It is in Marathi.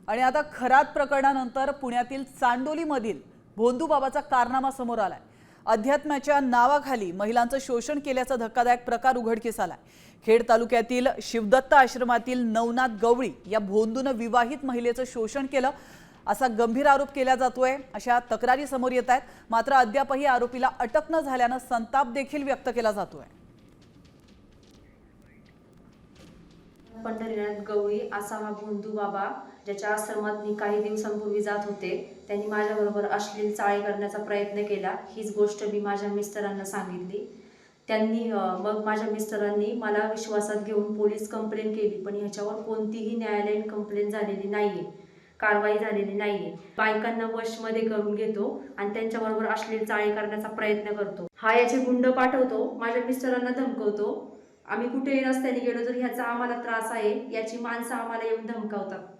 आणि आता खरात प्रकरणानंतर पुण्यातील चांडोलीमधील भोंदूबाबाचा कारनामा समोर आलाय। अध्यात्माच्या नावाखाली महिलांचं शोषण केल्याचा धक्कादायक प्रकार उघडकीस आलाय। खेड तालुक्यातील शिवदत्त आश्रमातील नवनाथ गवळी या भोंदूने विवाहित महिलेचं शोषण केलं असा गंभीर आरोप केला जातोय। अशा तक्रारी समोर येत आहेत। मात्र अद्यापही आरोपीला अटक न झाल्याने संताप देखील व्यक्त केला जातोय। पंढरीनाथ गवळी असा हा भोंदू बाबा ज्याच्या आश्रमात मी काही दिवसांपूर्वी जात होते, त्यांनी माझ्याबरोबर अश्लील चाळे करण्याचा प्रयत्न केला। हीच गोष्ट मी माझ्या मिस्टरांना सांगितली। त्यांनी मग माझ्या मिस्टरांनी मला विश्वासात घेऊन पोलीस कंप्लेंट केली, पण ह्याच्यावर कोणतीही न्यायालयीन कंप्लेंट झालेली नाहीये, कारवाई झालेली नाहीये। बायकांना वशमध्ये करून घेतो आणि त्यांच्याबरोबर अश्लील चाळे करण्याचा प्रयत्न करतो। हा याचे गुंड पाठवतो, माझ्या मिस्टरांना धमकवतो। आम्ही कुठेही रस्त्याने गेलो तर ह्याचा आम्हाला त्रास आहे, याची माणसं आम्हाला येऊन धमकावतात।